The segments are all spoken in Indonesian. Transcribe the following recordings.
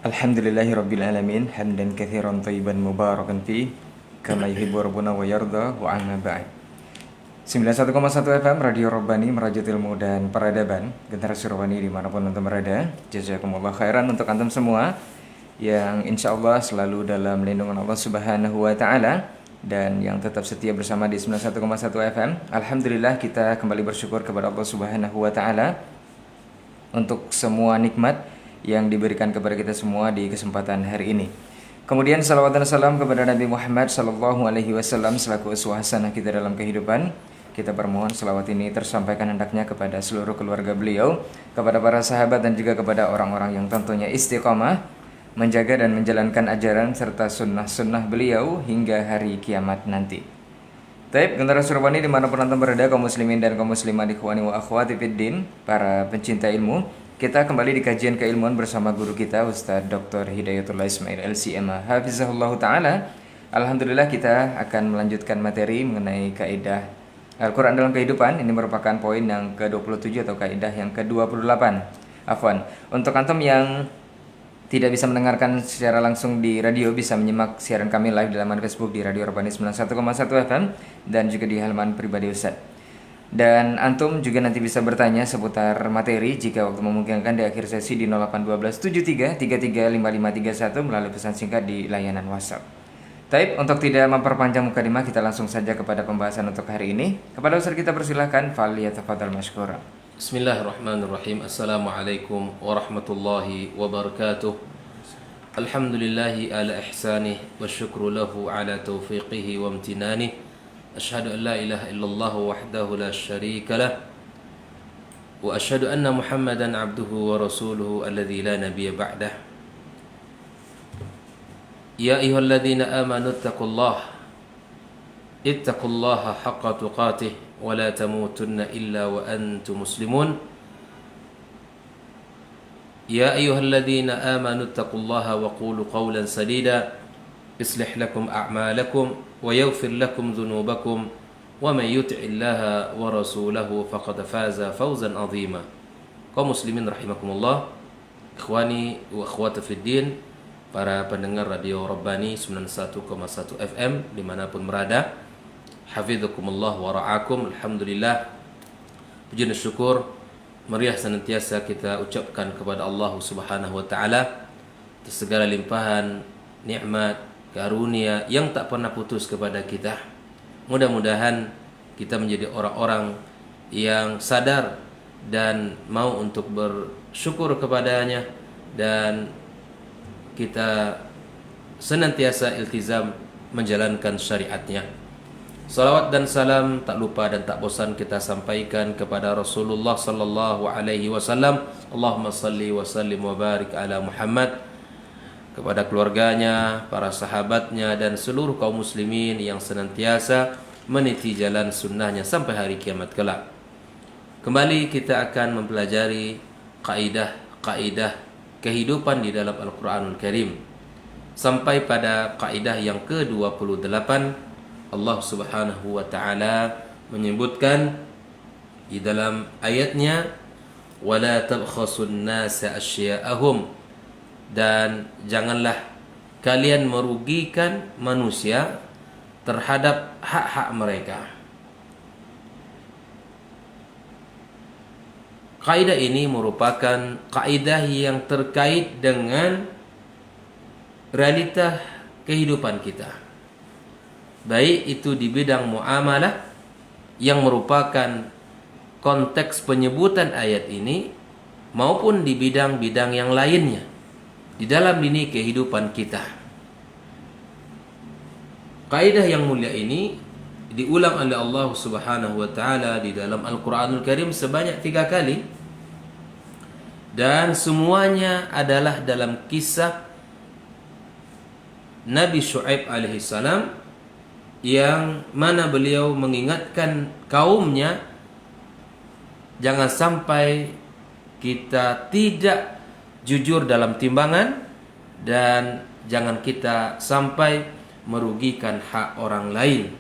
Alhamdulillahi Rabbil Alamin hamdan kathiran thayyiban mubarakan fi kama yuhibbu rabbuna wa yarda wa amma ba'd. 91,1 FM Radio Rabbani, merajut ilmu dan peradaban, generasi Rabbani dimanapun antum berada. Jazakumullah khairan untuk antum semua yang insya Allah selalu dalam lindungan Allah Subhanahu wa Ta'ala dan yang tetap setia bersama di 91,1 FM. Alhamdulillah, kita kembali bersyukur kepada Allah Subhanahu wa Ta'ala untuk semua nikmat yang diberikan kepada kita semua di kesempatan hari ini. Kemudian salawat dan salam kepada Nabi Muhammad sallallahu alaihi wasallam selaku uswah hasanah kita dalam kehidupan. Kita bermohon salawat ini tersampaikan hendaknya kepada seluruh keluarga beliau, kepada para sahabat dan juga kepada orang-orang yang tentunya istiqamah menjaga dan menjalankan ajaran serta sunnah-sunnah beliau hingga hari kiamat nanti. Taib, generasi Rabbani dimanapun antum berada, kaum muslimin dan kaum muslimah, ikhwani wa akhwati fiddin, para pencinta ilmu. Kita kembali di kajian keilmuan bersama guru kita Ustaz Dr. Hidayatullah Ismail LCMA Hafizahullah Ta'ala. Alhamdulillah, kita akan melanjutkan materi mengenai kaidah Al-Quran dalam kehidupan. Ini merupakan poin yang ke-27 atau kaidah yang ke-28. Afwan, untuk antum yang tidak bisa mendengarkan secara langsung di radio, bisa menyimak siaran kami live di laman Facebook di Radio Rabbani 91,1 FM dan juga di halaman pribadi Ustaz. Dan antum juga nanti bisa bertanya seputar materi jika waktu memungkinkan di akhir sesi di 081273335531 melalui pesan singkat di layanan WhatsApp. Taib, untuk tidak memperpanjang mukadimah, kita langsung saja kepada pembahasan untuk hari ini. Kepada Ustaz kita persilahkan, faliyatafadhal mashkura. Bismillahirrahmanirrahim. Assalamualaikum warahmatullahi wabarakatuh. Alhamdulillahi ala ihsanih wa syukru lahu ala taufiqihi wa amtinanih. Asyhadu an la ilaha illallah wahdahu la syarika lah wa asyhadu anna Muhammadan abduhu wa rasuluhu alladzi la nabiyya ba'dah. Ya ayyuhalladzina amanu ittaqullaha haqqa tuqatih wa la tamutunna illa wa antum muslimun. Ya ayyuhalladzina amanu ittaqullaha wa qulu qawlan sadida yuslih lakum a'malakum wa yaghfir lakum dhunubakum wa man yuti'illaha wa rasulahu faqad faza fawzan 'azima. Kaum muslimin rahimakumullah, ikhwani wa akhwati fid din, para pendengar Radio Rabbani 91,1 FM dimanapun berada, hafizakumullah wa ra'akum. Alhamdulillah, puji dan syukur meriah senantiasa kita ucapkan kepada Allah Subhanahu wa Ta'ala atas segala limpahan nikmat karunia yang tak pernah putus kepada kita. Mudah-mudahan kita menjadi orang-orang yang sadar dan mau untuk bersyukur kepadanya, dan kita senantiasa iltizam menjalankan syariatnya. Salawat dan salam tak lupa dan tak bosan kita sampaikan kepada Rasulullah sallallahu alaihi wasallam. Allahumma salli wa sallim wa barik ala Muhammad, kepada keluarganya, para sahabatnya, dan seluruh kaum muslimin yang senantiasa meniti jalan sunnahnya sampai hari kiamat kelak. Kembali kita akan mempelajari kaidah-kaidah kehidupan di dalam Al-Quranul Karim. Sampai pada kaidah yang ke-28, Allah Subhanahu wa Ta'ala menyebutkan di dalam ayatnya, وَلَا تَبْخَسُوا النَّاسَ أَشْيَاءَهُمْ, dan janganlah kalian merugikan manusia terhadap hak-hak mereka. Kaidah ini merupakan kaidah yang terkait dengan realita kehidupan kita, baik itu di bidang muamalah yang merupakan konteks penyebutan ayat ini, maupun di bidang-bidang yang lainnya di dalam lini kehidupan kita. Kaidah yang mulia ini diulang oleh Allah Subhanahu wa Ta'ala di dalam Al-Quranul Karim sebanyak 3 kali, dan semuanya adalah dalam kisah Nabi Syu'aib alaihissalam, yang mana beliau mengingatkan kaumnya jangan sampai kita tidak jujur dalam timbangan, dan jangan kita sampai merugikan hak orang lain.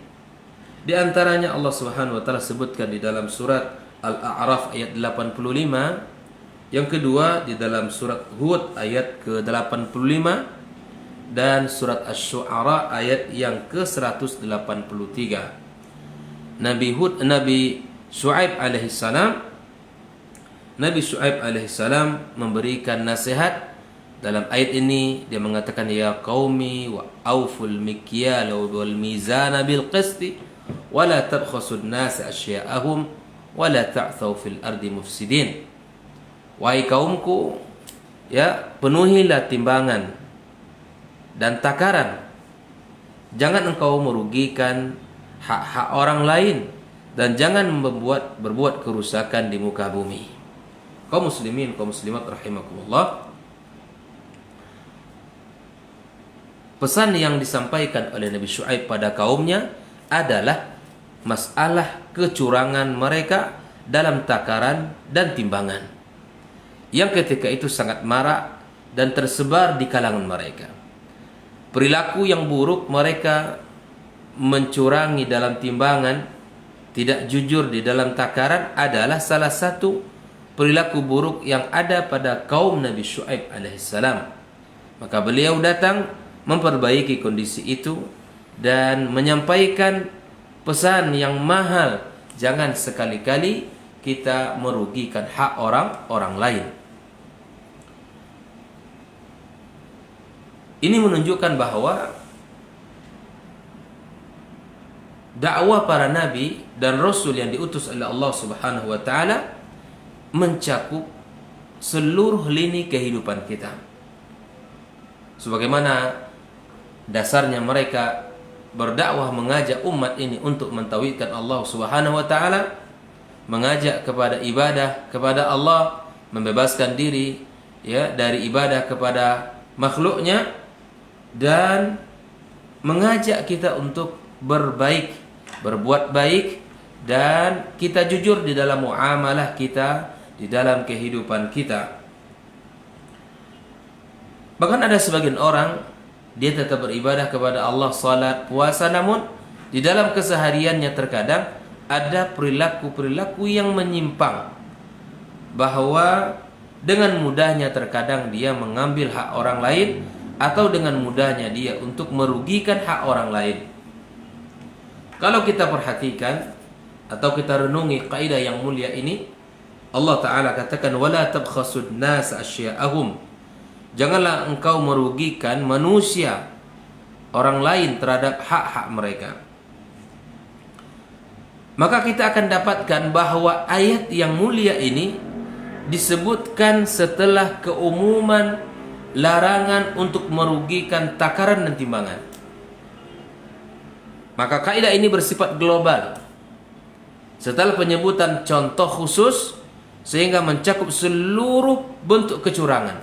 Di antaranya Allah Subhanahu wa Ta'ala sebutkan di dalam surat Al-A'raf ayat 85, Yang kedua di dalam surat Hud ayat ke-85 dan surat Asy-Syu'ara ayat yang ke-183. Nabi Syuaib alaihissalam memberikan nasihat. Dalam ayat ini dia mengatakan, ya qaumi wa auful mikyala wal mizana bil qisti wa la tabkhasun nas asya'ahum wa la ta'thaw fil ardi mufsidin. Wahai kaumku, ya, penuhilah timbangan dan takaran. Jangan engkau merugikan hak-hak orang lain dan jangan berbuat kerusakan di muka bumi. Kaum muslimin, kaum muslimat rahimakumullah. Pesan yang disampaikan oleh Nabi Syuaib pada kaumnya adalah masalah kecurangan mereka dalam takaran dan timbangan, yang ketika itu sangat marak dan tersebar di kalangan mereka. Perilaku yang buruk mereka mencurangi dalam timbangan, tidak jujur di dalam takaran adalah salah satu perilaku buruk yang ada pada kaum Nabi Syuaib alaihissalam. Maka beliau datang memperbaiki kondisi itu dan menyampaikan pesan yang mahal, jangan sekali-kali kita merugikan hak orang lain. Ini menunjukkan bahwa dakwah para nabi dan rasul yang diutus oleh Allah Subhanahu wa taala mencakup seluruh lini kehidupan kita. Sebagaimana dasarnya mereka berdakwah mengajak umat ini untuk mentauhidkan Allah Subhanahu wa taala, mengajak kepada ibadah kepada Allah, membebaskan diri ya dari ibadah kepada makhluknya, dan mengajak kita untuk berbuat baik, dan kita jujur di dalam muamalah kita, di dalam kehidupan kita. Bahkan ada sebagian orang dia tetap beribadah kepada Allah, salat, puasa, namun di dalam kesehariannya terkadang ada perilaku-perilaku yang menyimpang, bahwa dengan mudahnya terkadang dia mengambil hak orang lain, atau dengan mudahnya dia untuk merugikan hak orang lain. Kalau kita perhatikan atau kita renungi kaidah yang mulia ini, Allah Ta'ala katakan, wala tabkhasud nas asya'ahum. Janganlah engkau merugikan manusia, orang lain, terhadap hak-hak mereka. Maka kita akan dapatkan bahwa ayat yang mulia ini disebutkan setelah keumuman larangan untuk merugikan takaran dan timbangan. Maka kaidah ini bersifat global. Setelah penyebutan contoh khusus, sehingga mencakup seluruh bentuk kecurangan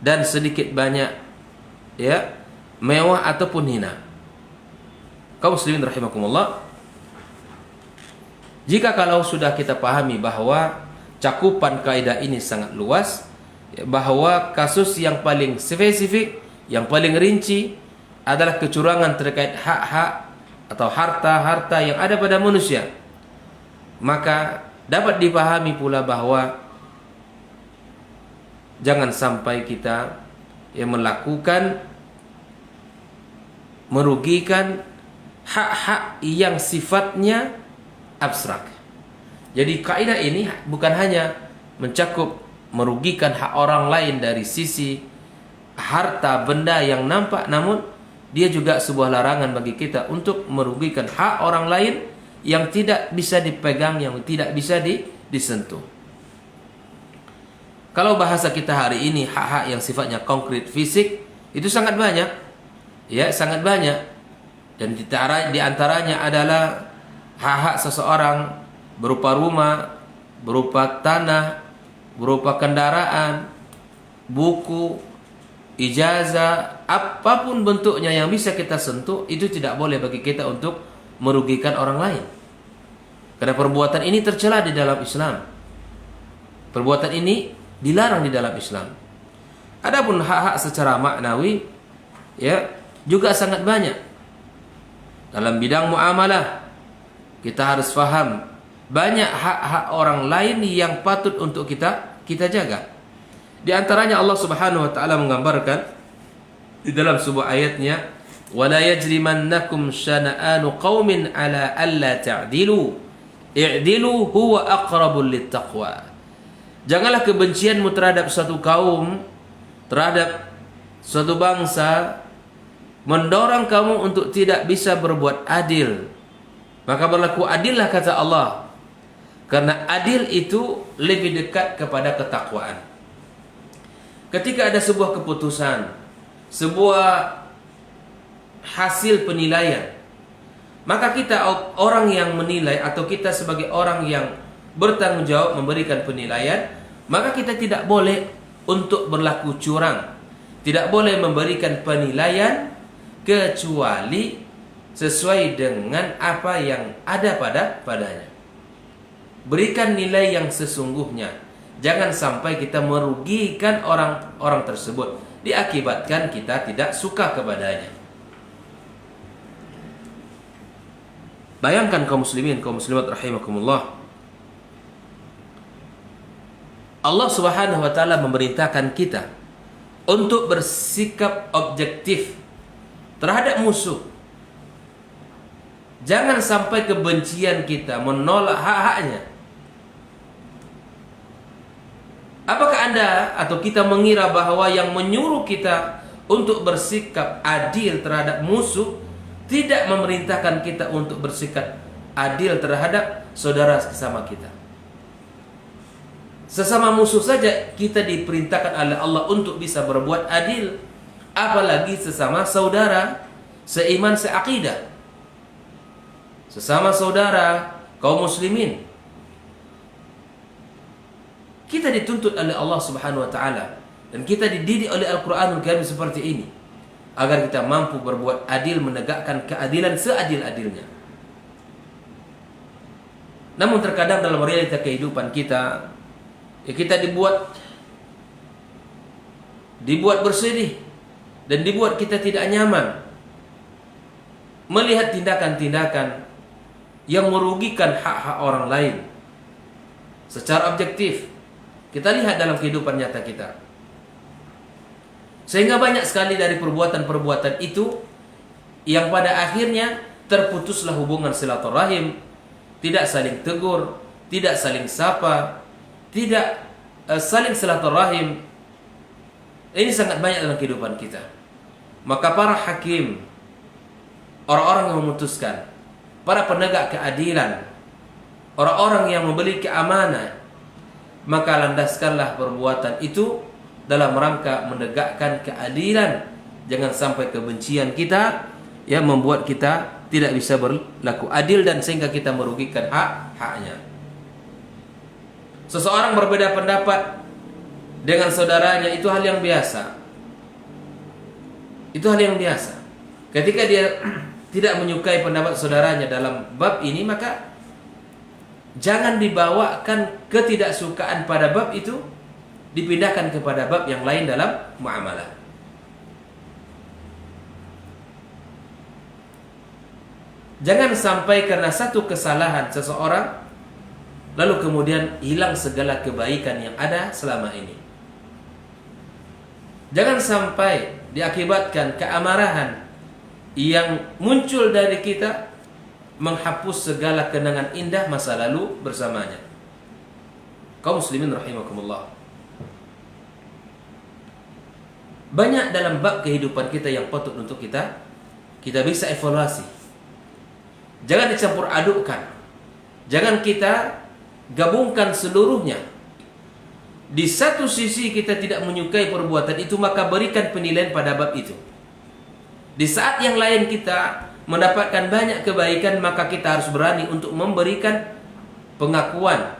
dan sedikit banyak ya mewah ataupun hina. Kaum muslimin rahimakumullah, jika kalau sudah kita pahami bahwa cakupan kaidah ini sangat luas, bahwa kasus yang paling spesifik, yang paling rinci adalah kecurangan terkait hak-hak atau harta-harta yang ada pada manusia, maka dapat dipahami pula bahwa jangan sampai kita melakukan merugikan hak-hak yang sifatnya abstrak. Jadi kaidah ini bukan hanya mencakup merugikan hak orang lain dari sisi harta benda yang nampak, namun dia juga sebuah larangan bagi kita untuk merugikan hak orang lain yang tidak bisa dipegang, yang tidak bisa disentuh. Kalau bahasa kita hari ini, hak-hak yang sifatnya konkret fisik itu sangat banyak, ya sangat banyak, dan di antaranya adalah hak-hak seseorang berupa rumah, berupa tanah, berupa kendaraan, buku, ijazah, apapun bentuknya yang bisa kita sentuh, itu tidak boleh bagi kita untuk merugikan orang lain. Karena perbuatan ini tercela di dalam Islam. Perbuatan ini dilarang di dalam Islam. Adapun hak-hak secara maknawi ya juga sangat banyak. Dalam bidang muamalah kita harus faham banyak hak-hak orang lain yang patut untuk kita kita jaga. Di antaranya Allah Subhanahu wa taala menggambarkan di dalam sebuah ayatnya, "Wala yajrimannakum syana'anu qaumin ala alla ta'dilu. I'dilu huwa aqrabul littaqwa." Janganlah kebencianmu terhadap suatu kaum, terhadap suatu bangsa mendorong kamu untuk tidak bisa berbuat adil. Maka berlaku adillah, kata Allah, karena adil itu lebih dekat kepada ketakwaan. Ketika ada sebuah keputusan, sebuah hasil penilaian, maka kita orang yang menilai, atau kita sebagai orang yang bertanggung jawab memberikan penilaian, maka kita tidak boleh untuk berlaku curang, tidak boleh memberikan penilaian kecuali sesuai dengan apa yang ada padanya. Berikan nilai yang sesungguhnya. Jangan sampai kita merugikan orang-orang tersebut, diakibatkan kita tidak suka kepadanya. Bayangkan kaum muslimin, kaum muslimat rahimakumullah, Allah Subhanahu wa taala memerintahkan kita untuk bersikap objektif terhadap musuh. Jangan sampai kebencian kita menolak hak-haknya. Apakah Anda atau kita mengira bahwa yang menyuruh kita untuk bersikap adil terhadap musuh tidak memerintahkan kita untuk bersikap adil terhadap saudara sesama kita? Sesama musuh saja kita diperintahkan oleh Allah untuk bisa berbuat adil, apalagi sesama saudara seiman, seakidah, sesama saudara kaum muslimin. Kita dituntut oleh Allah Subhanahu wa taala, dan kita dididik oleh Al-Qur'anul Karim seperti ini agar kita mampu berbuat adil, menegakkan keadilan seadil-adilnya. Namun terkadang dalam realita kehidupan kita, kita dibuat bersedih dan dibuat kita tidak nyaman melihat tindakan-tindakan yang merugikan hak-hak orang lain. Secara objektif kita lihat dalam kehidupan nyata kita, sehingga banyak sekali dari perbuatan-perbuatan itu yang pada akhirnya terputuslah hubungan silaturahim, tidak saling tegur, tidak saling sapa, tidak saling silaturahim. Ini sangat banyak dalam kehidupan kita. Maka para hakim, orang-orang yang memutuskan, para penegak keadilan, orang-orang yang memiliki amanah, maka landaskanlah perbuatan itu dalam rangka menegakkan keadilan. Jangan sampai kebencian kita yang membuat kita tidak bisa berlaku adil dan sehingga kita merugikan hak-haknya. Seseorang berbeda pendapat dengan saudaranya, itu hal yang biasa. Itu hal yang biasa. Ketika dia tidak menyukai pendapat saudaranya dalam bab ini, maka jangan dibawakan ketidaksukaan pada bab itu dipindahkan kepada bab yang lain dalam muamalah. Jangan sampai karena satu kesalahan seseorang lalu kemudian hilang segala kebaikan yang ada selama ini. Jangan sampai diakibatkan keamarahan yang muncul dari kita menghapus segala kenangan indah masa lalu bersamanya. Kaum muslimin rahimakumullah, banyak dalam bab kehidupan kita yang patut untuk kita bisa evaluasi. Jangan dicampur adukkan. Jangan kita gabungkan seluruhnya. Di satu sisi kita tidak menyukai perbuatan itu, maka berikan penilaian pada bab itu. Di saat yang lain kita mendapatkan banyak kebaikan, maka kita harus berani untuk memberikan pengakuan,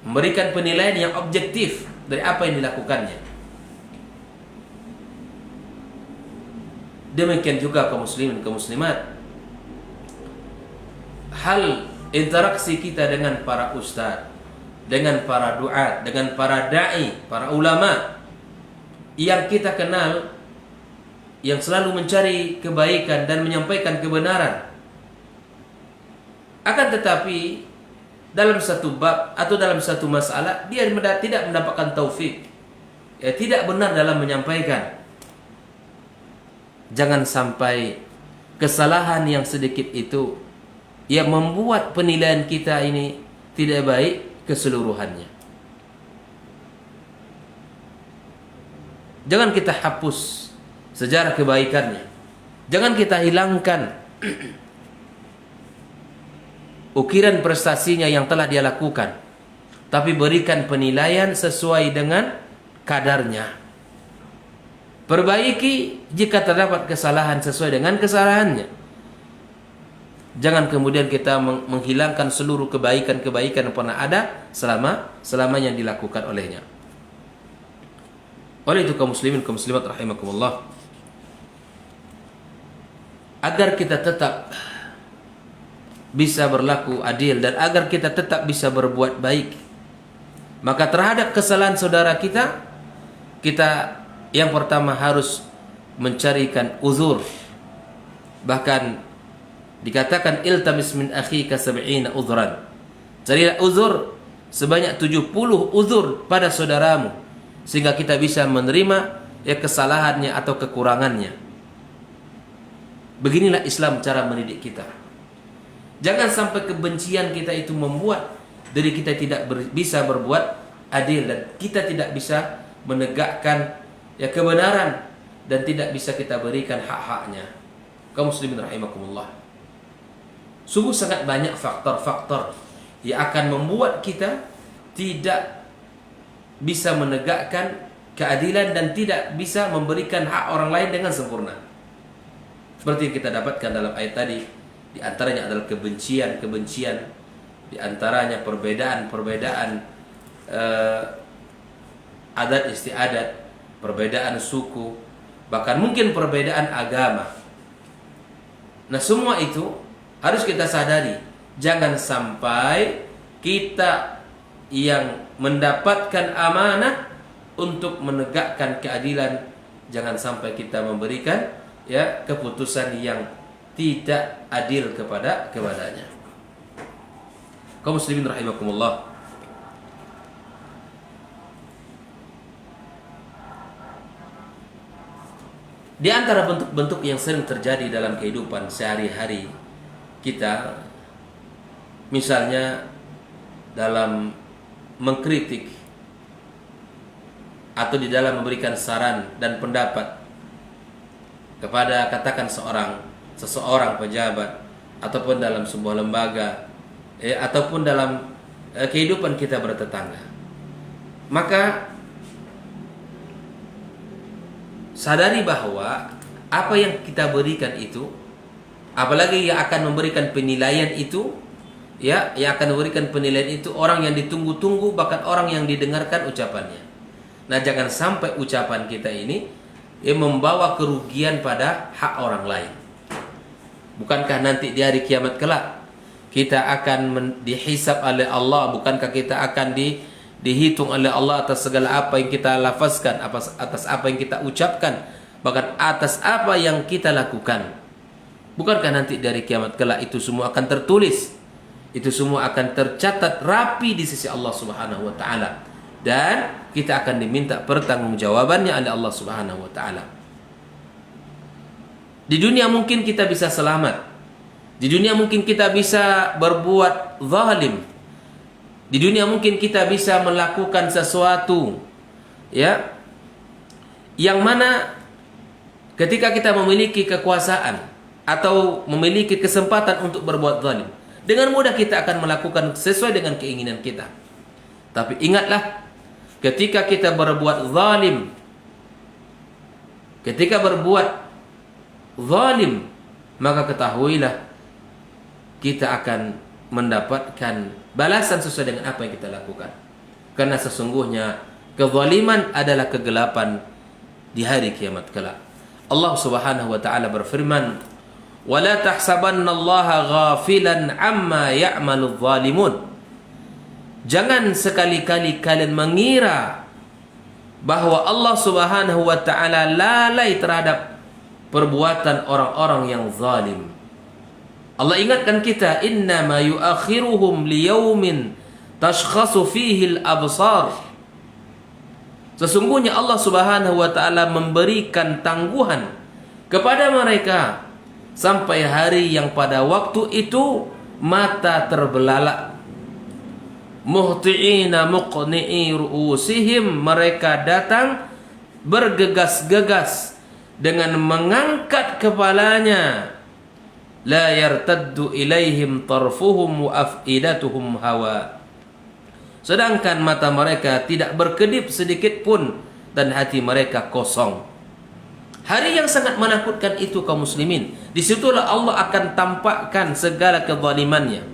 memberikan penilaian yang objektif dari apa yang dilakukannya. Demikian juga kaum muslimin, kaum muslimat, hal interaksi kita dengan para ustaz, dengan para duat, dengan para da'i, para ulama yang kita kenal, yang selalu mencari kebaikan dan menyampaikan kebenaran. Akan tetapi dalam satu bab atau dalam satu masalah dia tidak mendapatkan taufik, ya, tidak benar dalam menyampaikan. Jangan sampai kesalahan yang sedikit itu yang membuat penilaian kita ini tidak baik keseluruhannya. Jangan kita hapus sejarah kebaikannya. Jangan kita hilangkan ukiran prestasinya yang telah dia lakukan. Tapi berikan penilaian sesuai dengan kadarnya. Perbaiki jika terdapat kesalahan sesuai dengan kesalahannya. Jangan kemudian kita menghilangkan seluruh kebaikan-kebaikan yang pernah ada selama yang dilakukan olehnya. Oleh itu kaum muslimin, kaum muslimat rahimakumullah, agar kita tetap bisa berlaku adil dan agar kita tetap bisa berbuat baik, maka terhadap kesalahan saudara kita yang pertama harus mencarikan uzur. Bahkan dikatakan iltamis min akhika sab'ina uzran. Carilah uzur sebanyak 70 uzur pada saudaramu sehingga kita bisa menerima ya kesalahannya atau kekurangannya. Beginilah Islam cara mendidik kita. Jangan sampai kebencian kita itu membuat diri kita tidak bisa berbuat adil dan kita tidak bisa menegakkan ya kebenaran dan tidak bisa kita berikan hak-haknya. Kaum muslimin rahimakumullah. Sungguh sangat banyak faktor-faktor yang akan membuat kita tidak bisa menegakkan keadilan dan tidak bisa memberikan hak orang lain dengan sempurna. Seperti yang kita dapatkan dalam ayat tadi, di antaranya adalah kebencian, di antaranya perbedaan adat istiadat, perbedaan suku, bahkan mungkin perbedaan agama. Nah, semua itu harus kita sadari. Jangan sampai kita yang mendapatkan amanah untuk menegakkan keadilan, jangan sampai kita memberikan ya keputusan yang tidak adil kepadanya. Kaum muslimin rahimakumullah. Di antara bentuk-bentuk yang sering terjadi dalam kehidupan sehari-hari kita, misalnya dalam mengkritik atau di dalam memberikan saran dan pendapat kepada katakan seseorang pejabat ataupun dalam sebuah lembaga ataupun dalam kehidupan kita bertetangga, maka sadari bahwa apa yang kita berikan itu, apalagi yang akan memberikan penilaian itu, ya, yang akan memberikan penilaian itu orang yang ditunggu-tunggu, bahkan orang yang didengarkan ucapannya. Nah, jangan sampai ucapan kita ini membawa kerugian pada hak orang lain. Bukankah nanti di hari kiamat kelak kita akan dihisab oleh Allah? Bukankah kita akan dihitung oleh Allah atas segala apa yang kita lafazkan, atas apa yang kita ucapkan, bahkan atas apa yang kita lakukan? Bukankah nanti dari kiamat kelak itu semua akan tertulis, itu semua akan tercatat rapi di sisi Allah Subhanahu wa taala, dan kita akan diminta pertanggungjawabannya oleh Allah Subhanahu wa taala. Di dunia mungkin kita bisa selamat, di dunia mungkin kita bisa berbuat zalim, di dunia mungkin kita bisa melakukan sesuatu ya yang mana ketika kita memiliki kekuasaan atau memiliki kesempatan untuk berbuat zalim, dengan mudah kita akan melakukan sesuai dengan keinginan kita. Tapi ingatlah, ketika kita berbuat zalim, maka ketahuilah kita akan mendapatkan balasan sesuai dengan apa yang kita lakukan. Karena sesungguhnya kezaliman adalah kegelapan di hari kiamat kelak. Allah Subhanahu wa taala berfirman, "Wala tahsabannallaha ghafilan amma ya'maludz zalimun." Jangan sekali-kali kalian mengira bahwa Allah Subhanahu wa taala lalai terhadap perbuatan orang-orang yang zalim. Allah ingatkan kita, innama yuakhiruhum liyaumin tashkhasu fihi al-absar. Sesungguhnya Allah Subhanahu wa taala memberikan tangguhan kepada mereka sampai hari yang pada waktu itu mata terbelalak. Muhti'ina muqni'i ru'usihim, mereka datang bergegas-gegas dengan mengangkat kepalanya. La yartaddu ilaihim tarfuhum wa af'idatuhum hawa. Sedangkan mata mereka tidak berkedip sedikit pun dan hati mereka kosong. Hari yang sangat menakutkan itu kaum muslimin. Disitulah Allah akan tampakkan segala kezalimannya.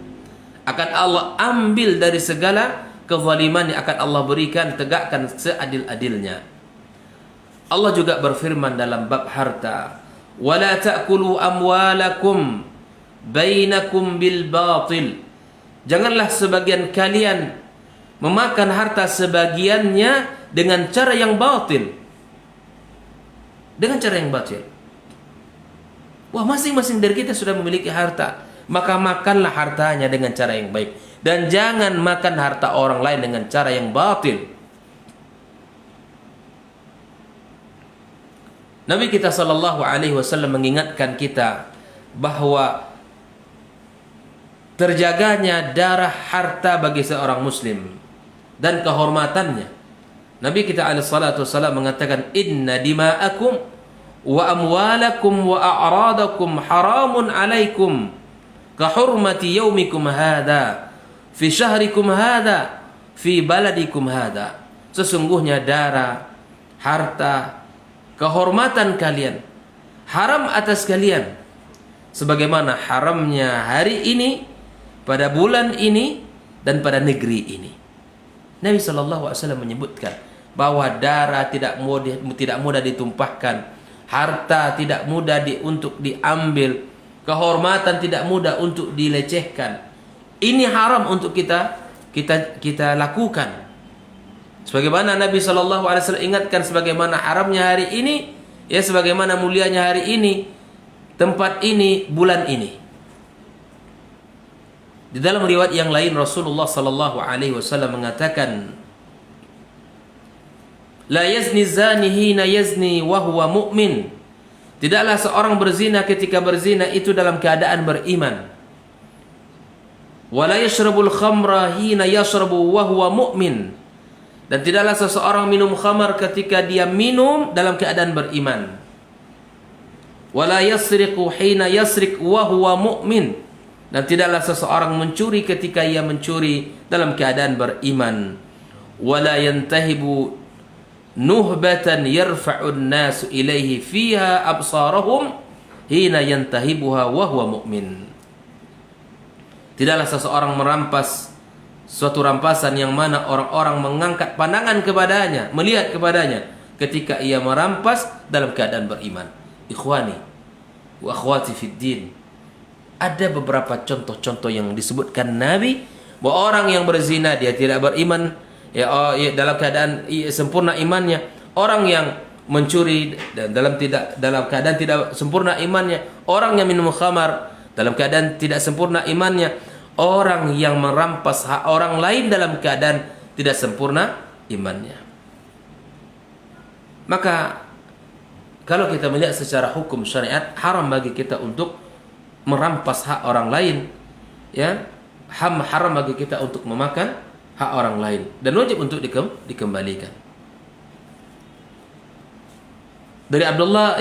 Akan Allah ambil dari segala kezaliman yang akan Allah berikan, tegakkan seadil-adilnya. Allah juga berfirman dalam bab harta, وَلَا تَأْكُلُوا أَمْوَالَكُمْ بَيْنَكُمْ بِالْبَاطِلِ. Janganlah sebagian kalian memakan harta sebagiannya dengan cara yang batil. Dengan cara yang batil. Wah, masing-masing dari kita sudah memiliki harta, maka makanlah hartanya dengan cara yang baik. Dan jangan makan harta orang lain dengan cara yang batil. Nabi kita sallallahu alaihi wasallam mengingatkan kita bahwa terjaganya darah harta bagi seorang muslim dan kehormatannya. Nabi kita alaihi salatu wasallam mengatakan, inna dima'akum wa amwalakum wa a'radakum haramun alaikum ka hurmati yaumikum hadha fi syahrikum hadha fi baladikum hadha. Sesungguhnya darah, harta, kehormatan kalian haram atas kalian sebagaimana haramnya hari ini, pada bulan ini, dan pada negeri ini. Nabi SAW menyebutkan bahwa darah tidak mudah ditumpahkan, harta tidak mudah untuk diambil, kehormatan tidak mudah untuk dilecehkan. Ini haram untuk kita lakukan. Sebagaimana Nabi SAW ingatkan sebagaimana haramnya hari ini, ya sebagaimana mulianya hari ini, tempat ini, bulan ini. Di dalam riwayat yang lain Rasulullah SAW mengatakan, la yazni zani hina yazni wa huwa mu'min. Tidaklah seorang berzina ketika berzina itu dalam keadaan beriman. Wa la yashrabul khamra hina yashrabu wa huwa mu'min. Dan tidaklah seseorang minum khamar ketika dia minum dalam keadaan beriman. Wala yasriqu hina yasriq wa huwa mu'min. Dan tidaklah seseorang mencuri ketika ia mencuri dalam keadaan beriman. Wala yantahibu nuhbatan yarfa'un nasu ilaihi fiha absarahum hina yantahibuha wa huwa mu'min. Tidaklah seseorang merampas suatu rampasan yang mana orang-orang mengangkat pandangan kepadanya, melihat kepadanya ketika ia merampas dalam keadaan beriman. Ikhwani wa akhwati fid din. Ada beberapa contoh-contoh yang disebutkan Nabi bahwa orang yang berzina dia tidak beriman, ya dalam keadaan sempurna imannya. Orang yang mencuri dalam keadaan tidak sempurna imannya. Orang yang minum khamar dalam keadaan tidak sempurna imannya. Orang yang merampas hak orang lain dalam keadaan tidak sempurna imannya. Maka kalau kita melihat secara hukum syariat, haram bagi kita untuk merampas hak orang lain, ya, haram bagi kita untuk memakan hak orang lain dan wajib untuk dikembalikan. Dari Abdullah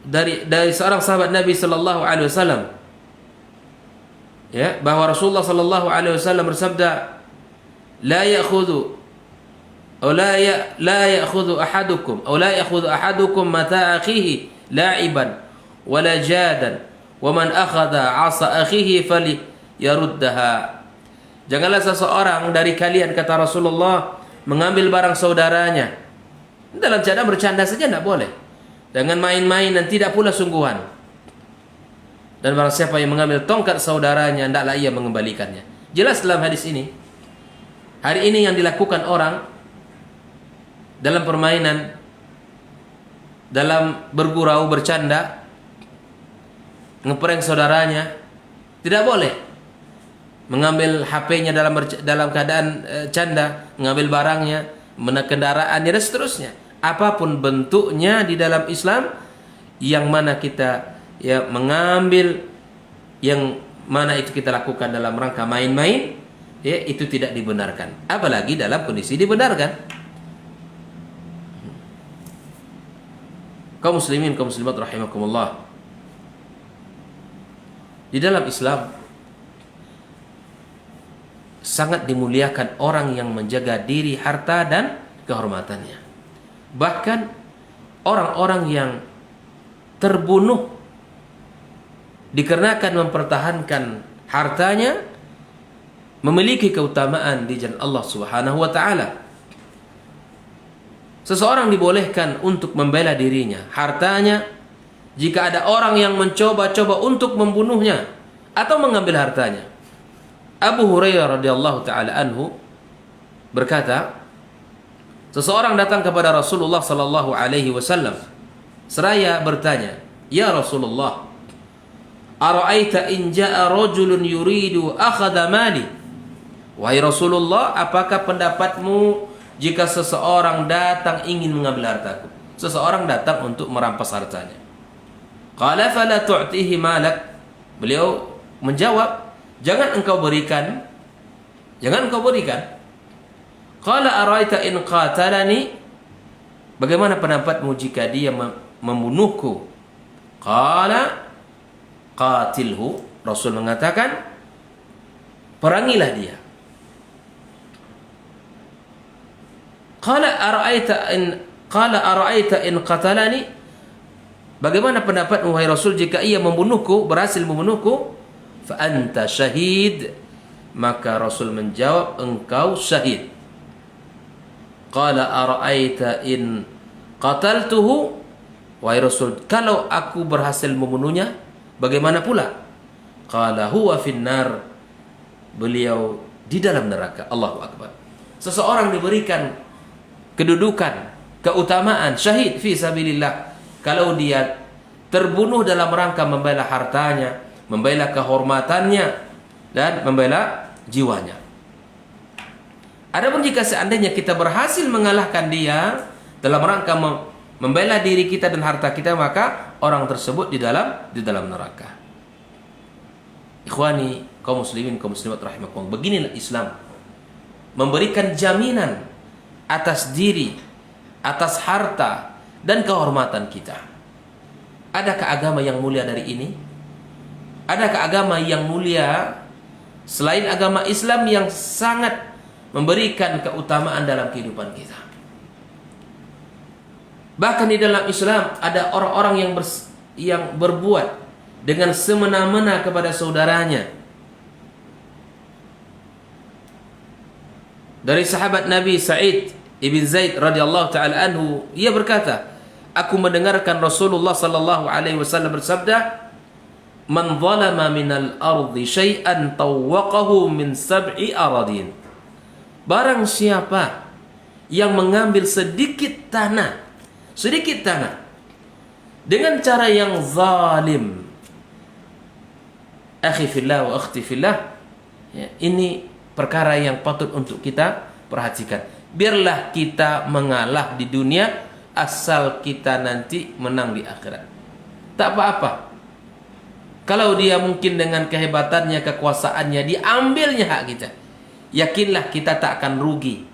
dari seorang sahabat Nabi sallallahu alaihi wasallam, ya, bahwa Rasulullah sallallahu alaihi wasallam bersabda, la ya'khudhu ahadukum mata akhihi la'iban wala jadan wa man akhadha 'asa akhihi falyaruddaha. Janganlah seseorang dari kalian, kata Rasulullah, mengambil barang saudaranya dalam keadaan bercanda saja, tidak boleh, dengan main-main dan tidak pula sungguhan. Dan barang siapa yang mengambil tongkat saudaranya, hendaklah ia mengembalikannya. Jelas dalam hadis ini, hari ini yang dilakukan orang dalam permainan, dalam bergurau, bercanda, ngeprank saudaranya, tidak boleh. Mengambil HP-nya dalam keadaan canda, mengambil barangnya, kendaraannya dan seterusnya. Apapun bentuknya di dalam Islam, yang mana kita ya mengambil, yang mana itu kita lakukan dalam rangka main-main, ya itu tidak dibenarkan. Apalagi dalam kondisi dibenarkan. Kaum muslimin, kaum muslimat rahimakumullah. Di dalam Islam sangat dimuliakan orang yang menjaga diri, harta dan kehormatannya. Bahkan orang-orang yang terbunuh dikarenakan mempertahankan hartanya memiliki keutamaan di jalan Allah Subhanahu wa taala. Seseorang dibolehkan untuk membela dirinya, hartanya, jika ada orang yang mencoba-coba untuk membunuhnya atau mengambil hartanya. Abu Hurairah radhiyallahu taala anhu berkata, seseorang datang kepada Rasulullah sallallahu alaihi wasallam seraya bertanya, "Ya Rasulullah, ara'aita in jaa rajulun yuridu akhadha mali?" Wahai Rasulullah, apakah pendapatmu jika seseorang datang ingin mengambil hartaku? Seseorang datang untuk merampas hartanya. Qala fala tu'tihi malak. Beliau menjawab, jangan engkau berikan. Jangan engkau berikan. Qala araita in qatalani? Bagaimana pendapatmu jika dia membunuhku? Qala qatilhu. Rasul mengatakan, perangilah dia. Qala araita in qatalani? Bagaimana pendapatmu wahai Rasul jika ia membunuhku, berhasil membunuhku? Fa anta syahid. Maka Rasul menjawab, engkau syahid. Qala ara'aita in qataltuhu? Wahai Rasul, kalau aku berhasil membunuhnya, bagaimana pula? Qala huwa finnar. Beliau di dalam neraka. Allahu akbar. Seseorang diberikan kedudukan, keutamaan syahid fi sabilillah kalau dia terbunuh dalam rangka membela hartanya, membela kehormatannya, dan membela jiwanya. Adapun jika seandainya kita berhasil mengalahkan dia dalam rangka membela diri kita dan harta kita, maka orang tersebut di dalam neraka. Ikhwani, kaum muslimin, kaum muslimat rahimakumullah. Beginilah Islam memberikan jaminan atas diri, atas harta dan kehormatan kita. Adakah agama yang mulia dari ini? Adakah agama yang mulia selain agama Islam yang sangat memberikan keutamaan dalam kehidupan kita? Bahkan di dalam Islam ada orang-orang yang berbuat dengan semena-mena kepada saudaranya. Dari sahabat Nabi Sa'id ibn Zaid radhiyallahu taala anhu, ia berkata, aku mendengarkan Rasulullah sallallahu alaihi wasallam bersabda, "Man zalama minal ardi syai'an tawwaqahu min sab'i aradin." Barang siapa yang mengambil sedikit tanah dengan cara yang zalim, akhi fillah wa akhti fillah, ya, ini perkara yang patut untuk kita perhatikan. Biarlah kita mengalah di dunia, asal kita nanti menang di akhirat. Tak apa-apa. Kalau dia mungkin dengan kehebatannya, kekuasaannya, diambilnya hak kita, yakinlah kita tak akan rugi.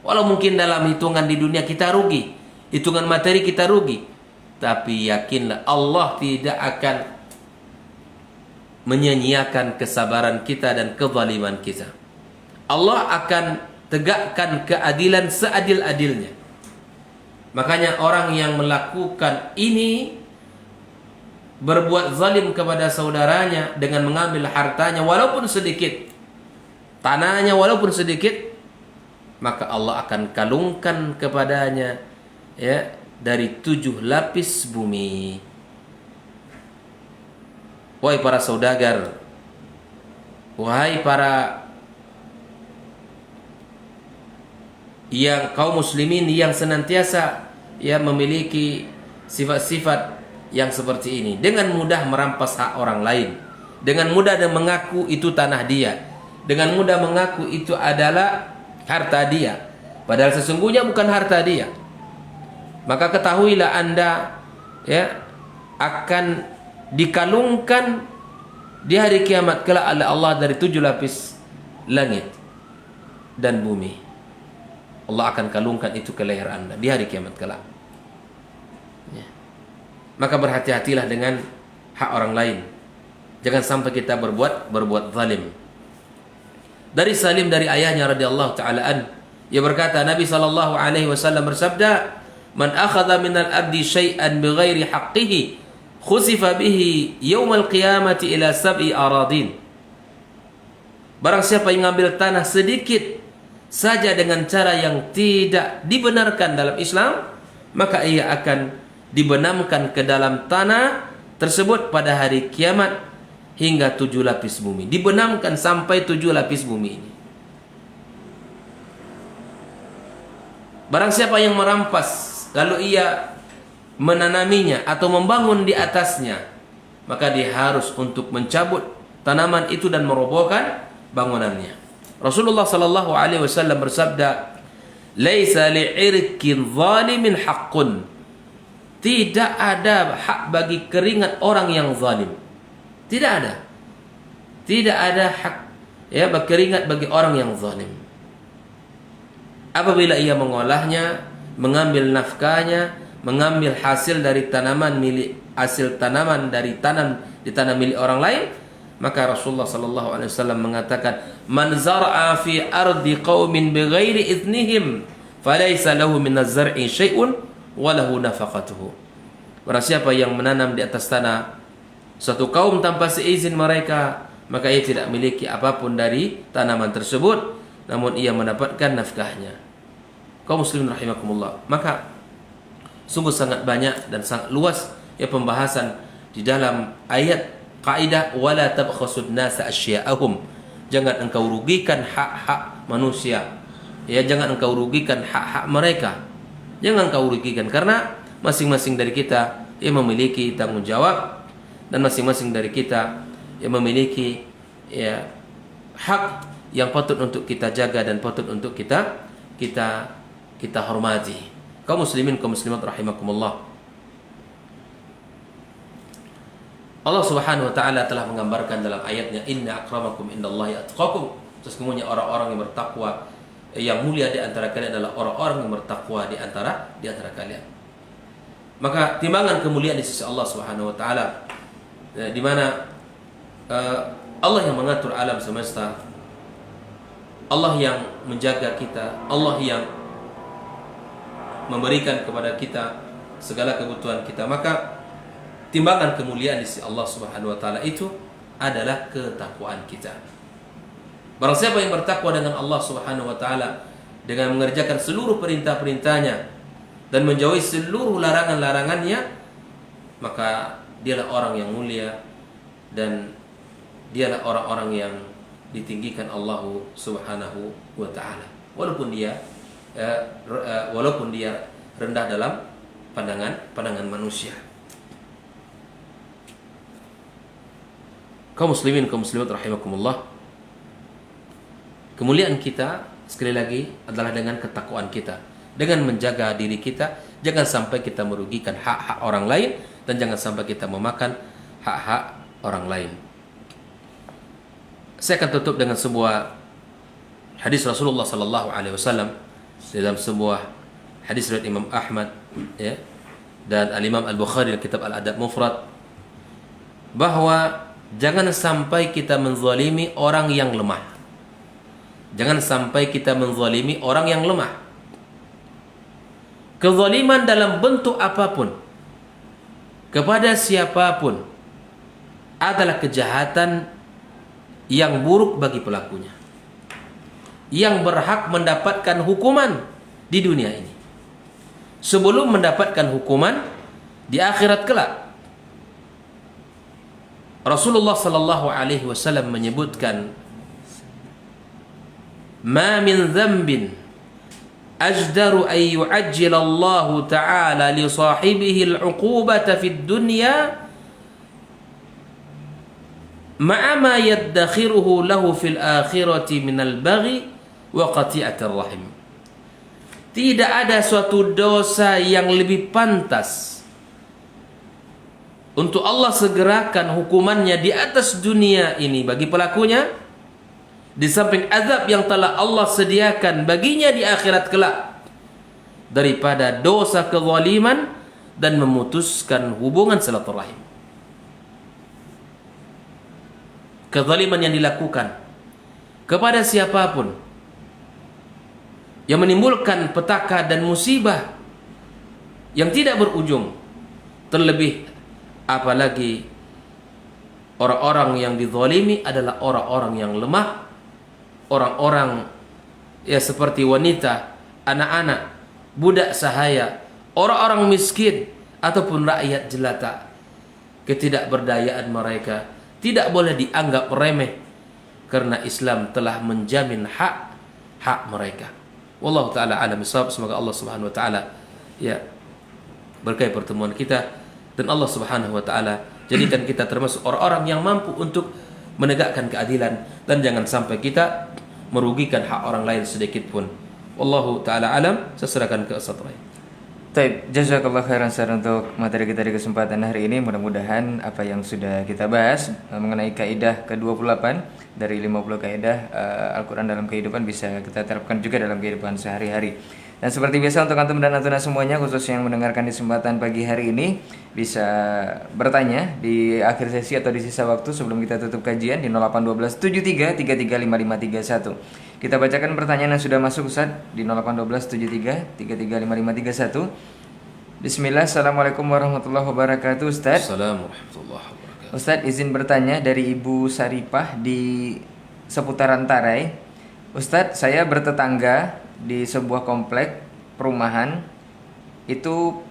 Walau mungkin dalam hitungan di dunia kita rugi, hitungan materi kita rugi, tapi yakinlah Allah tidak akan menyanyiakan kesabaran kita dan kezaliman kita. Allah akan tegakkan keadilan seadil-adilnya. Makanya orang yang melakukan ini, berbuat zalim kepada saudaranya dengan mengambil hartanya walaupun sedikit, tanahnya walaupun sedikit, maka Allah akan kalungkan kepadanya, ya, dari 7 lapis bumi. Wahai para saudagar, wahai para yang kaum muslimin yang senantiasa ya memiliki sifat-sifat yang seperti ini dengan mudah merampas hak orang lain, dengan mudah dan mengaku itu tanah dia, dengan mudah mengaku itu adalah harta dia, padahal sesungguhnya bukan harta dia. Maka ketahuilah Anda ya akan dikalungkan di hari kiamat kelak oleh Allah dari 7 lapis langit dan bumi. Allah akan kalungkan itu ke leher Anda di hari kiamat kelak. Ya. Maka berhati-hatilah dengan hak orang lain. Jangan sampai kita berbuat zalim. Dari Salim dari ayahnya radhiyallahu taala an, ia berkata Nabi sallallahu alaihi wasallam bersabda, "Man akhadha minal abdi syai'an bighairi haqqihi, khusifa bihi yaumal qiyamati ila sab'i aradin." Barang siapa yang mengambil tanah sedikit saja dengan cara yang tidak dibenarkan dalam Islam, maka ia akan dibenamkan ke dalam tanah tersebut pada hari kiamat hingga 7 lapis bumi. Dibenamkan sampai 7 lapis bumi ini. Barang siapa yang merampas lalu ia menanaminya atau membangun di atasnya, maka dia harus untuk mencabut tanaman itu dan merobohkan bangunannya. Rasulullah sallallahu alaihi wasallam bersabda, "Laisa li'irkin zalimin haqqun." Tidak ada hak bagi keringat orang yang zalim. Tidak ada. Tidak ada hak ya berkeringat bagi orang yang zalim. Apabila ia mengolahnya, mengambil nafkahnya, mengambil hasil dari tanaman milik hasil tanaman dari ditanam milik orang lain, maka Rasulullah sallallahu alaihi wasallam mengatakan, "Man zar'a fi ardi qaumin bighairi idznihim, falaysa lahu min az-zar'i syai'un wa lahu nafaqatuhu." Barang siapa yang menanam di atas tanah suatu kaum tanpa seizin mereka, maka ia tidak memiliki apapun dari tanaman tersebut, namun ia mendapatkan nafkahnya. Kaum muslimin rahimakumullah. Maka sungguh sangat banyak dan sangat luas ya pembahasan di dalam ayat kaidah wala tabkhasud nasa asya'ahum. Jangan engkau rugikan hak-hak manusia. Ya, jangan engkau rugikan hak-hak mereka. Jangan engkau rugikan karena masing-masing dari kita yang memiliki tanggung jawab dan masing-masing dari kita yang memiliki ya hak yang patut untuk kita jaga dan patut untuk kita hormati. Kaum muslimin, kaum muslimat rahimakumullah. Allah Subhanahu wa taala telah menggambarkan dalam ayatnya, "Inna akramakum indallahi atqakum." Sesungguhnya orang-orang yang bertakwa yang mulia di antara kalian adalah orang-orang yang bertakwa di antara kalian. Maka timbangan kemuliaan di sisi Allah Subhanahu wa taala di mana Allah yang mengatur alam semesta, Allah yang menjaga kita, Allah yang memberikan kepada kita segala kebutuhan kita. Maka timbangan kemuliaan di sisi Allah Subhanahu wa taala itu adalah ketakwaan kita. Barang siapa yang bertakwa dengan Allah Subhanahu wa taala dengan mengerjakan seluruh perintah-perintahnya dan menjauhi seluruh larangan-larangannya, maka dialah orang yang mulia dan dialah orang-orang yang ditinggikan Allah Subhanahu wa taala. Walaupun dia rendah dalam pandangan manusia. Kaum muslimin, kaum muslimat rahimakumullah. Kemuliaan kita sekali lagi adalah dengan ketakwaan kita, dengan menjaga diri kita. Jangan sampai kita merugikan hak-hak orang lain dan jangan sampai kita memakan hak-hak orang lain. Saya akan tutup dengan sebuah hadis Rasulullah sallallahu alaihi wasallam dalam sebuah hadis riwayat Imam Ahmad ya dan Al-Imam Al-Bukhari dalam kitab Al-Adab Mufrad, bahwa jangan sampai kita menzalimi orang yang lemah. Jangan sampai kita menzalimi orang yang lemah. Kezaliman dalam bentuk apapun kepada siapapun adalah kejahatan yang buruk bagi pelakunya, yang berhak mendapatkan hukuman di dunia ini sebelum mendapatkan hukuman di akhirat kelak. Rasulullah sallallahu alaihi wasallam menyebutkan, "Ma min dzambin ajdaru an yu'ajjila Allah Ta'ala li sahibihi al-'uqubata fid dunya ma'a ma yaddakhiruhu lahu fil akhirati minal baghi wa qati'atir rahim. Tidak ada suatu dosa yang lebih pantas untuk Allah segerakan hukumannya di atas dunia ini bagi pelakunya, di samping azab yang telah Allah sediakan baginya di akhirat kelak, daripada dosa kezaliman dan memutuskan hubungan silaturahim. Kezaliman yang dilakukan kepada siapapun yang menimbulkan petaka dan musibah yang tidak berujung, terlebih apalagi orang-orang yang dizalimi adalah orang-orang yang lemah, orang-orang ya seperti wanita, anak-anak, budak sahaya, orang-orang miskin ataupun rakyat jelata. Ketidakberdayaan mereka tidak boleh dianggap remeh karena Islam telah menjamin hak mereka. Wallahu taala alam bisawab. Semoga Allah Subhanahu wa taala ya berkahi pertemuan kita, dan Allah Subhanahu wa taala jadikan kita termasuk orang-orang yang mampu untuk menegakkan keadilan, dan jangan sampai kita merugikan hak orang lain sedikit pun. Wallahu taala alam. Saya serahkan ke Ustaz Rai. Baik, jazakallah khairan Ustaz untuk materi kita di kesempatan hari ini. Mudah-mudahan apa yang sudah kita bahas mengenai kaidah ke-28 dari 50 kaidah Al-Quran dalam kehidupan bisa kita terapkan juga dalam kehidupan sehari-hari. Dan seperti biasa untuk antum dan antuna semuanya, khusus yang mendengarkan di kesempatan pagi hari ini, bisa bertanya di akhir sesi atau di sisa waktu sebelum kita tutup kajian di 0812 73 335531. Kita bacakan pertanyaan yang sudah masuk Ustaz di 0812 73 335531. Bismillah. Assalamualaikum warahmatullahi wabarakatuh Ustaz. Assalamualaikum warahmatullahi wabarakatuh. Ustaz, izin bertanya dari Ibu Saripah di seputaran Tarai. Ustaz, saya bertetangga di sebuah komplek perumahan. Itu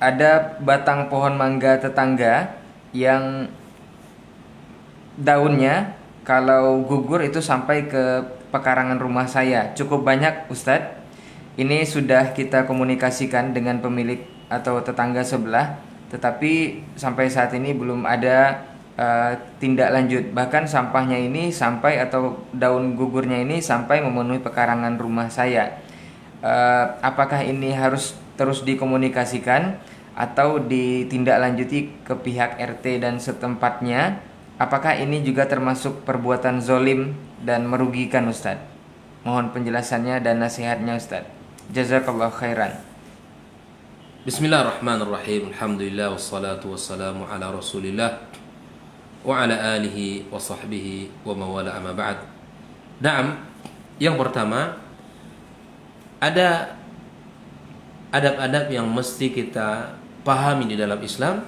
ada batang pohon mangga tetangga yang daunnya kalau gugur itu sampai ke pekarangan rumah saya. Cukup banyak Ustadz. Ini sudah kita komunikasikan dengan pemilik atau tetangga sebelah, tetapi sampai saat ini belum ada tindak lanjut. Bahkan sampahnya ini sampai, atau daun gugurnya ini sampai memenuhi pekarangan rumah saya. Apakah ini harus terus dikomunikasikan atau ditindaklanjuti ke pihak RT dan setempatnya? Apakah ini juga termasuk perbuatan zolim dan merugikan Ustadz? Mohon penjelasannya dan nasihatnya Ustadz. Jazakallah khairan. Bismillahirrahmanirrahim. Alhamdulillah wassalatu wassalamu ala Rasulillah wa ala alihi wa sahbihi wa mawala amma ba'd. Naam, yang pertama ada adab-adab yang mesti kita pahami di dalam Islam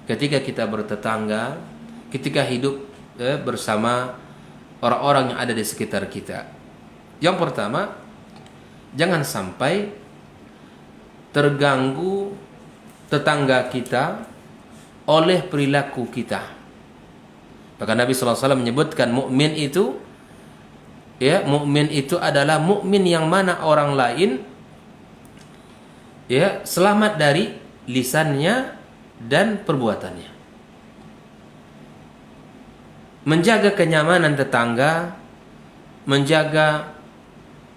ketika kita bertetangga, ketika hidup bersama orang-orang yang ada di sekitar kita. Yang pertama, jangan sampai terganggu tetangga kita oleh perilaku kita. Bahkan Nabi SAW menyebutkan mukmin itu, ya, mukmin itu adalah mukmin yang mana orang lain ya selamat dari lisannya dan perbuatannya. Menjaga kenyamanan tetangga, menjaga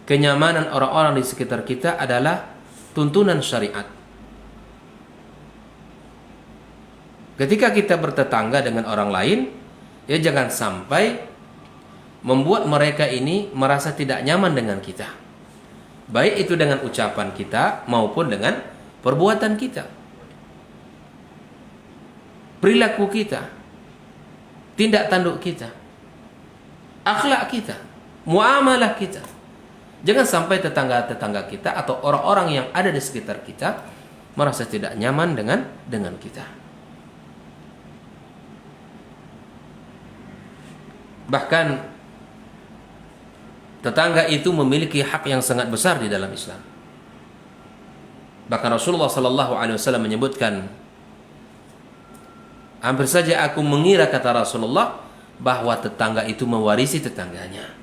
kenyamanan orang-orang di sekitar kita adalah tuntunan syariat. Ketika kita bertetangga dengan orang lain, ya jangan sampai membuat mereka ini merasa tidak nyaman dengan kita. Baik itu dengan ucapan kita maupun dengan perbuatan kita. Perilaku kita, tindak tanduk kita, akhlak kita, muamalah kita. Jangan sampai tetangga-tetangga kita atau orang-orang yang ada di sekitar kita merasa tidak nyaman dengan kita. Bahkan tetangga itu memiliki hak yang sangat besar di dalam Islam. Bahkan Rasulullah sallallahu alaihi wasallam menyebutkan, hampir saja aku mengira, kata Rasulullah, bahwa tetangga itu mewarisi tetangganya.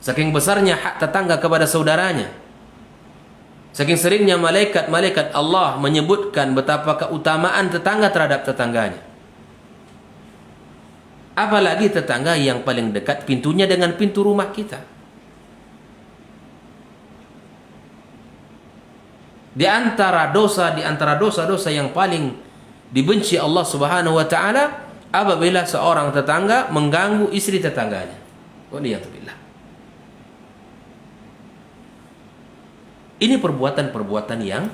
Saking besarnya hak tetangga kepada saudaranya. Saking seringnya malaikat-malaikat Allah menyebutkan betapa keutamaan tetangga terhadap tetangganya. Apalagi tetangga yang paling dekat pintunya dengan pintu rumah kita. Di antara dosa-dosa yang paling dibenci Allah Subhanahu wa taala apabila seorang tetangga mengganggu istri tetangganya. Waliyatubillah. Ini perbuatan-perbuatan yang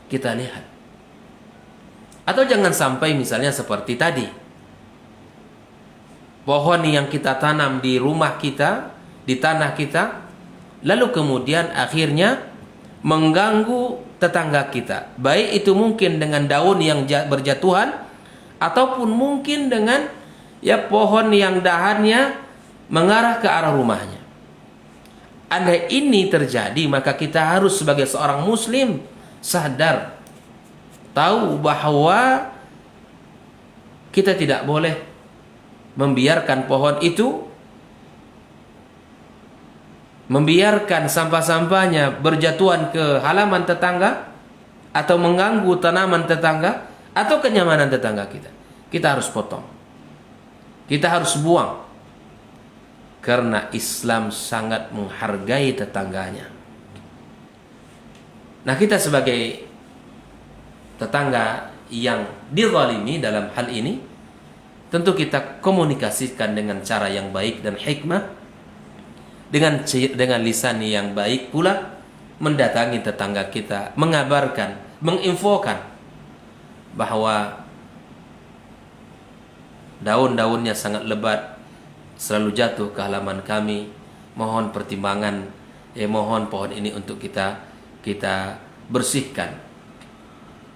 kita lihat. Atau jangan sampai misalnya seperti tadi. Pohon yang kita tanam di rumah kita, di tanah kita, lalu kemudian akhirnya mengganggu tetangga kita. Baik itu mungkin dengan daun yang berjatuhan, ataupun mungkin dengan pohon yang dahannya mengarah ke arah rumahnya. Andai ini terjadi, maka kita harus sebagai seorang muslim sadar, tahu bahwa kita tidak boleh membiarkan pohon itu, membiarkan sampah-sampahnya berjatuhan ke halaman tetangga, atau mengganggu tanaman tetangga, atau kenyamanan tetangga kita. Kita harus potong. Kita harus buang. Karena Islam sangat menghargai tetangganya. Nah, kita sebagai tetangga yang dizalimi dalam hal ini, tentu kita komunikasikan dengan cara yang baik dan hikmah, dengan lisan yang baik pula, mendatangi tetangga kita, mengabarkan, menginfokan bahwa daun-daunnya sangat lebat, selalu jatuh ke halaman kami. Mohon pertimbangan, mohon pohon ini untuk kita bersihkan.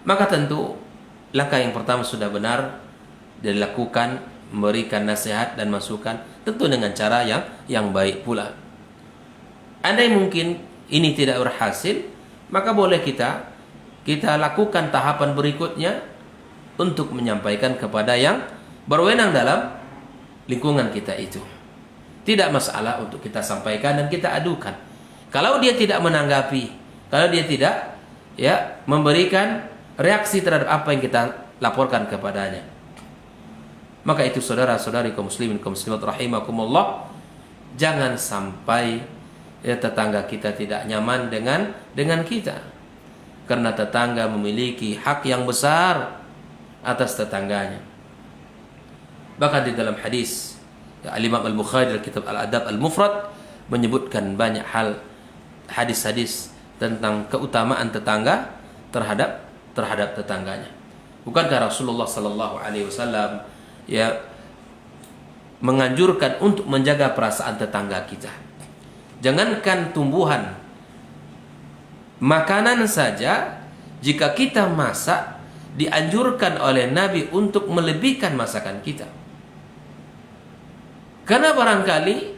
Maka tentu langkah yang pertama sudah benar dilakukan, memberikan nasihat dan masukan, tentu dengan cara yang baik pula. Andai mungkin ini tidak berhasil, maka boleh kita lakukan tahapan berikutnya untuk menyampaikan kepada yang berwenang dalam lingkungan kita itu. Tidak masalah untuk kita sampaikan dan kita adukan. Kalau dia tidak menanggapi, kalau dia tidak memberikan reaksi terhadap apa yang kita laporkan kepadanya, maka itu saudara-saudari kaum muslimin kaum muslimat rahimakumullah, jangan sampai tetangga kita tidak nyaman dengan kita. Karena tetangga memiliki hak yang besar atas tetangganya. Bahkan di dalam hadis Al-Imam Al-Bukhari dalam kitab Al-Adab Al-Mufrad menyebutkan banyak hal, hadis-hadis tentang keutamaan tetangga terhadap tetangganya. Bukankah Rasulullah sallallahu alaihi wasallam menganjurkan untuk menjaga perasaan tetangga kita? Jangankan tumbuhan, makanan saja jika kita masak dianjurkan oleh Nabi untuk melebihkan masakan kita. Karena barangkali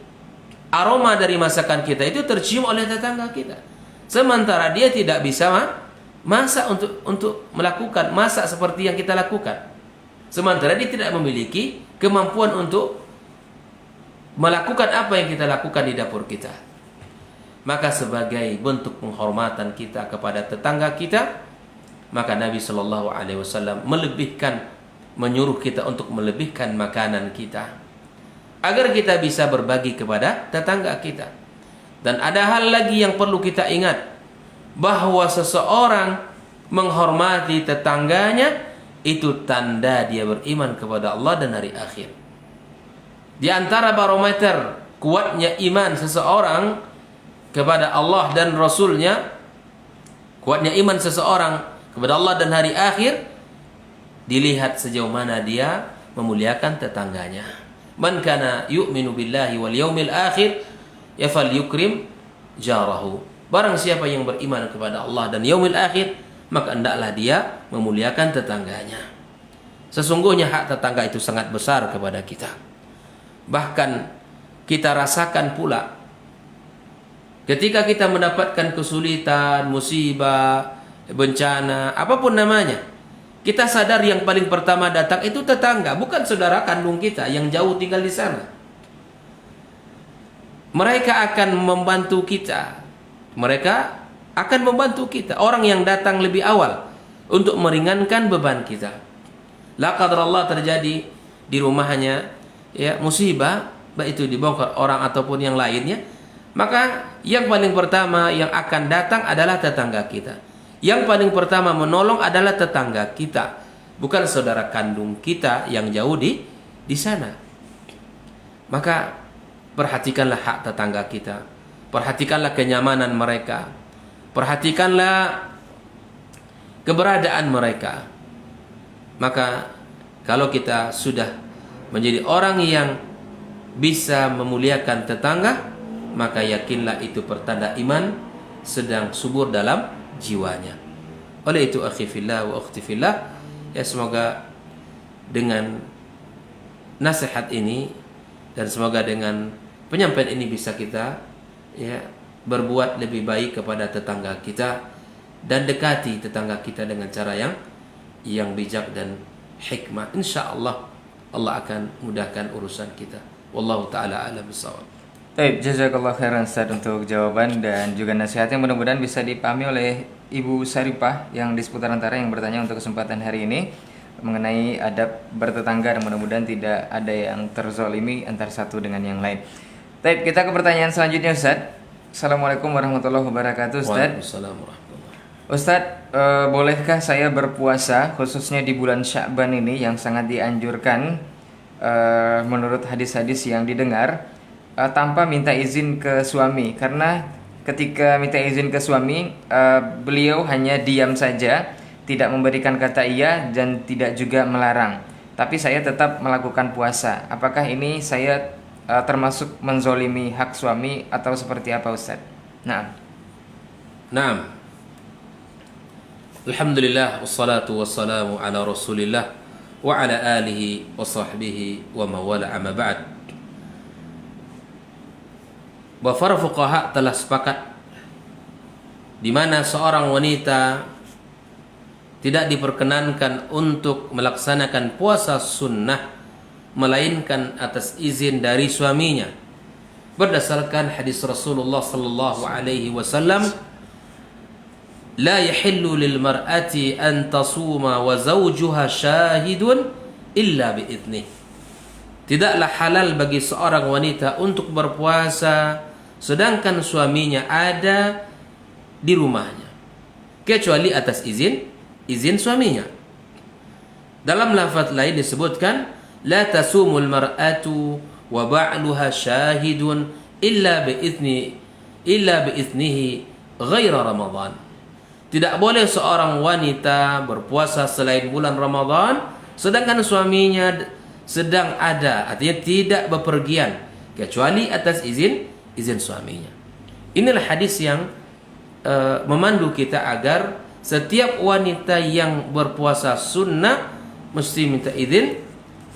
aroma dari masakan kita itu tercium oleh tetangga kita, sementara dia tidak bisa masak untuk melakukan masak seperti yang kita lakukan, sementara dia tidak memiliki kemampuan untuk melakukan apa yang kita lakukan di dapur kita. Maka sebagai bentuk penghormatan kita kepada tetangga kita, maka Nabi Shallallahu Alaihi Wasallam menyuruh kita untuk melebihkan makanan kita, agar kita bisa berbagi kepada tetangga kita. Dan ada hal lagi yang perlu kita ingat, bahwa seseorang menghormati tetangganya itu tanda dia beriman kepada Allah dan hari akhir. Di antara barometer kuatnya iman seseorang kepada Allah dan Rasulnya, kuatnya iman seseorang kepada Allah dan hari akhir, dilihat sejauh mana dia memuliakan tetangganya. Man kana yu'minu billahi wal yaumil akhir falyukrim jarahu. Barang siapa yang beriman kepada Allah dan yaumil akhir, maka hendaklah dia memuliakan tetangganya. Sesungguhnya hak tetangga itu sangat besar kepada kita. Bahkan kita rasakan pula ketika kita mendapatkan kesulitan, musibah, bencana, apapun namanya, kita sadar yang paling pertama datang itu tetangga, bukan saudara kandung kita yang jauh tinggal di sana. Mereka akan membantu kita. Mereka akan membantu kita. Orang yang datang lebih awal untuk meringankan beban kita. La qadarallah terjadi di rumahnya ya musibah, baik itu dibongkar orang ataupun yang lainnya, maka yang paling pertama yang akan datang adalah tetangga kita. Yang paling pertama menolong adalah tetangga kita, bukan saudara kandung kita yang jauh di sana. Maka perhatikanlah hak tetangga kita, perhatikanlah kenyamanan mereka, perhatikanlah keberadaan mereka. Maka kalau kita sudah menjadi orang yang bisa memuliakan tetangga, maka yakinlah itu pertanda iman sedang subur dalam jiwanya. Oleh itu akhi fillah wa ukhti fillah, ya semoga dengan nasihat ini dan semoga dengan penyampaian ini bisa kita ya berbuat lebih baik kepada tetangga kita dan dekati tetangga kita dengan cara yang bijak dan hikmah. Insyaallah Allah akan mudahkan urusan kita. Wallahu taala a'lam bissawab. Baik, jazakallah khairan Ustaz untuk jawaban dan juga nasihatnya, mudah-mudahan bisa dipahami oleh Ibu Saripah yang di seputar antara yang bertanya untuk kesempatan hari ini mengenai adab bertetangga, dan mudah-mudahan tidak ada yang terzolimi antara satu dengan yang lain. Baik, kita ke pertanyaan selanjutnya Ustaz. Assalamualaikum warahmatullahi wabarakatuh Ustaz. Waalaikumsalam warahmatullahi. Ustaz, bolehkah saya berpuasa khususnya di bulan Sya'ban ini yang sangat dianjurkan menurut hadis-hadis yang didengar tanpa minta izin ke suami? Karena ketika minta izin ke suami, beliau hanya diam saja, tidak memberikan kata iya dan tidak juga melarang. Tapi saya tetap melakukan puasa. Apakah ini saya termasuk menzolimi hak suami atau seperti apa Ustaz? Naam. Alhamdulillah wassalatu wassalamu ala Rasulillah wa ala alihi wa sahbihi wa mawala amma ba'd. Bahwa para fuqaha telah sepakat di mana seorang wanita tidak diperkenankan untuk melaksanakan puasa sunnah melainkan atas izin dari suaminya, berdasarkan hadis Rasulullah sallallahu alaihi wasallam, la yahillu lil mar'ati an tasuma wa zawjuha syahidun illa bi idnih. Tidaklah halal bagi seorang wanita untuk berpuasa sedangkan suaminya ada di rumahnya, kecuali atas izin suaminya. Dalam lafaz lain disebutkan, la tasumul mar'atu wa ba'luha syahidun illa bi'ithnihi ghaira Ramadan. Tidak boleh seorang wanita berpuasa selain bulan Ramadan sedangkan suaminya sedang ada, artinya tidak bepergian, kecuali atas izin suaminya. Inilah hadis yang memandu kita agar setiap wanita yang berpuasa sunnah mesti minta izin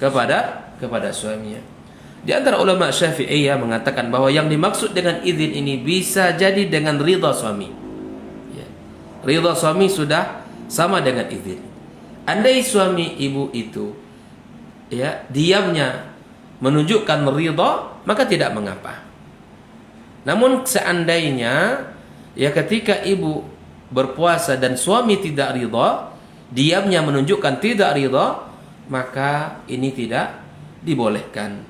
kepada suaminya. Di antara ulama Syafi'iyah mengatakan bahwa yang dimaksud dengan izin ini bisa jadi dengan ridha suami. Ya. Ridha suami sudah sama dengan izin. Andai suami ibu itu ya diamnya menunjukkan ridha, maka tidak mengapa. Namun seandainya ya ketika ibu berpuasa dan suami tidak ridha, diamnya menunjukkan tidak ridha, maka ini tidak dibolehkan.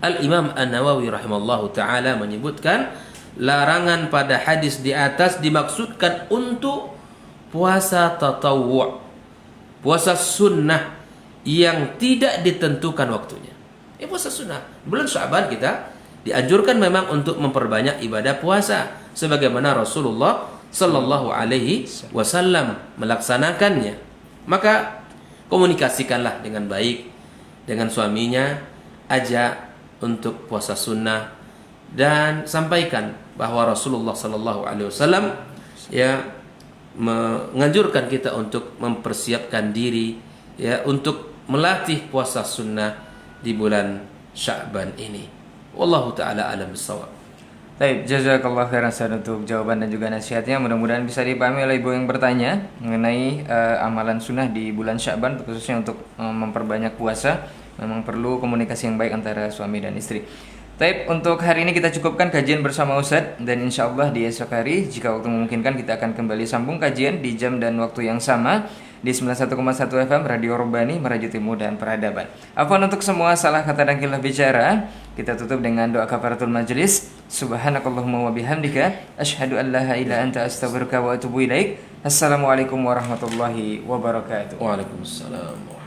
Al-Imam An-Nawawi rahimallahu taala menyebutkan larangan pada hadis di atas dimaksudkan untuk puasa tatawwu', puasa sunnah yang tidak ditentukan waktunya. Puasa sunnah bulan Sya'ban kita dianjurkan memang untuk memperbanyak ibadah puasa sebagaimana Rasulullah sallallahu alaihi wasallam melaksanakannya. Maka komunikasikanlah dengan baik dengan suaminya, ajak untuk puasa sunnah dan sampaikan bahwa Rasulullah sallallahu alaihi wasallam ya menganjurkan kita untuk mempersiapkan diri ya untuk melatih puasa sunnah di bulan Sya'ban ini. Wallahu taala alam bissawab. Baik, jazakallah khairan Ustaz untuk jawaban dan juga nasihatnya. Mudah-mudahan bisa dipahami oleh ibu yang bertanya mengenai amalan sunnah di bulan Sya'ban, khususnya untuk memperbanyak puasa. Memang perlu komunikasi yang baik antara suami dan istri. Taib, untuk hari ini kita cukupkan kajian bersama Ustadz, dan insya Allah di esok hari jika waktu memungkinkan kita akan kembali sambung kajian di jam dan waktu yang sama di 91,1 FM Radio Robbani, merajut ilmu dan peradaban. Afwan untuk semua salah kata dan khilaf bicara. Kita tutup dengan doa kafaratul majlis. Subhanakallahumma wa bihamdika asyhadu an la ilaha illa anta astaghfiruka wa atubu ilaik. Assalamualaikum warahmatullahi wabarakatuh. Waalaikumsalam.